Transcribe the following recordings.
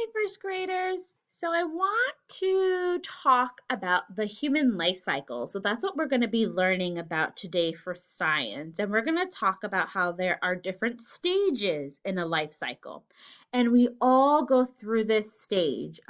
Hi, first graders. So I want to talk about the human life cycle. So that's what we're going to be learning about today for science. And we're going to talk about how there are different stages in a life cycle. And we all go through this stage.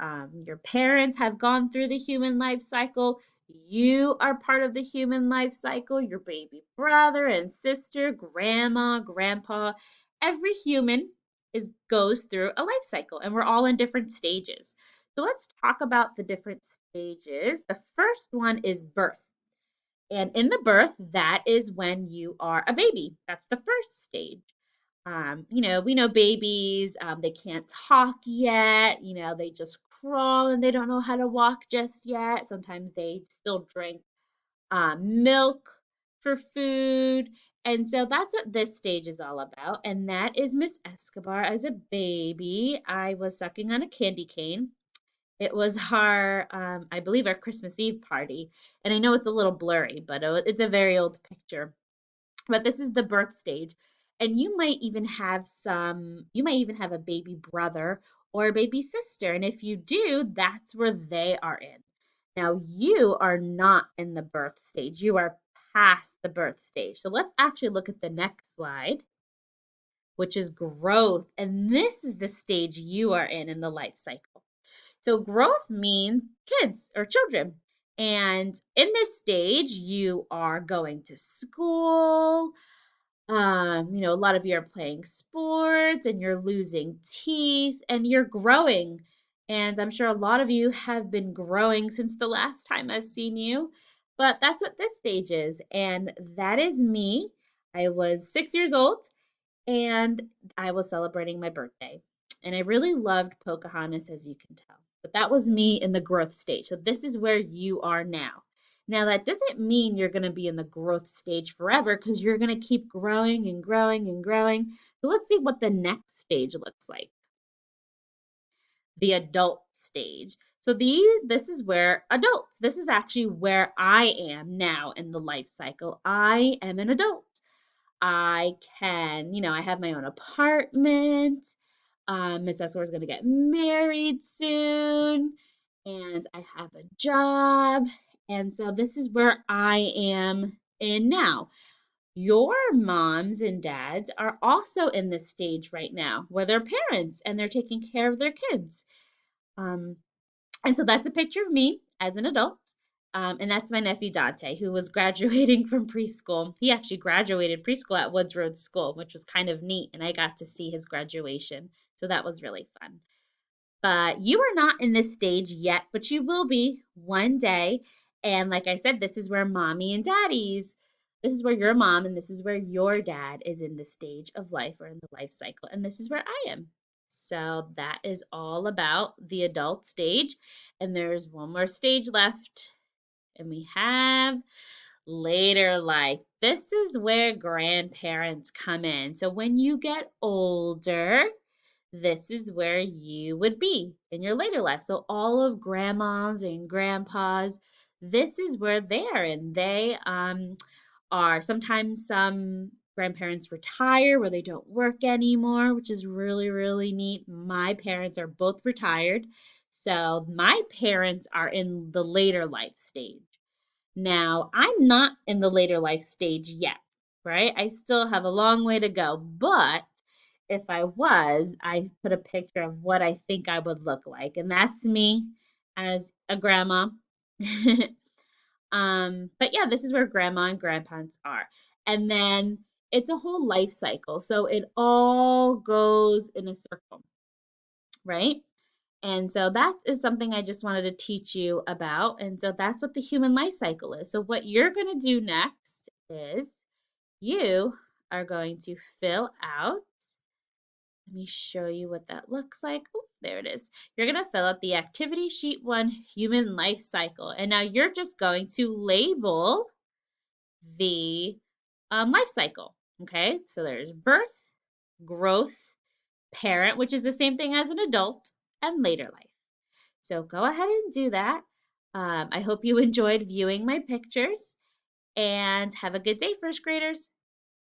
Your parents have gone through the human life cycle. You are part of the human life cycle. Your baby brother and sister, grandma, grandpa, every human is goes through a life cycle and we're all in different stages. So let's talk about the different stages. The first one is birth. And in the birth, that is when you are a baby. That's the first stage. We know babies, they can't talk yet. They just crawl and they don't know how to walk just yet. Sometimes they still drink milk for food. And so that's what this stage is all about. And that is Miss Escobar as a baby. I was sucking on a candy cane. It was I believe, our Christmas Eve party. And I know it's a little blurry, but it's a very old picture. But this is the birth stage. And you might even have a baby brother or a baby sister. And if you do, that's where they are in. Now, you are not in the birth stage. You are past the birth stage. So let's actually look at the next slide, which is growth. And this is the stage you are in the life cycle. So growth means kids or children. And in this stage, you are going to school. A lot of you are playing sports and you're losing teeth and you're growing. And I'm sure a lot of you have been growing since the last time I've seen you. But that's what this stage is. And that is me. I was 6 years old and I was celebrating my birthday. And I really loved Pocahontas, as you can tell. But that was me in the growth stage. So this is where you are now. Now, that doesn't mean you're going to be in the growth stage forever because you're going to keep growing and growing and growing. So let's see what the next stage looks like, the adult stage. So this is where adults, this is actually where I am now in the life cycle. I am an adult. I have my own apartment. Miss Escobar is going to get married soon, and I have a job. And so this is where I am in now. Your moms and dads are also in this stage right now where they're parents and they're taking care of their kids. Um, and so that's a picture of me as an adult. And that's my nephew Dante, who was graduating from preschool. He actually graduated preschool at Woods Road School, which was kind of neat. And I got to see his graduation. So that was really fun. But you are not in this stage yet, but you will be one day. And like I said, this is where this is where your mom and this is where your dad is in the stage of life or in the life cycle. And this is where I am. So that is all about the adult stage. And there's one more stage left. And we have later life. This is where grandparents come in. So when you get older, this is where you would be in your later life. So all of grandmas and grandpas, this is where they are in. They are sometimes some grandparents retire where they don't work anymore, which is really, really neat. My parents are both retired. So my parents are in the later life stage. Now, I'm not in the later life stage yet, right? I still have a long way to go, but if I was, I put a picture of what I think I would look like, and that's me as a grandma. But yeah, this is where grandma and grandparents are. And then it's a whole life cycle. So it all goes in a circle, right? And so that is something I just wanted to teach you about. And so that's what the human life cycle is. So what you're going to do next is you are going to fill out. Let me show you what that looks like. Oh, there it is. You're going to fill out the activity sheet 1 human life cycle. And now you're just going to label the life cycle. Okay, so there's birth, growth, parent, which is the same thing as an adult, and later life. So go ahead and do that. I hope you enjoyed viewing my pictures and have a good day, first graders.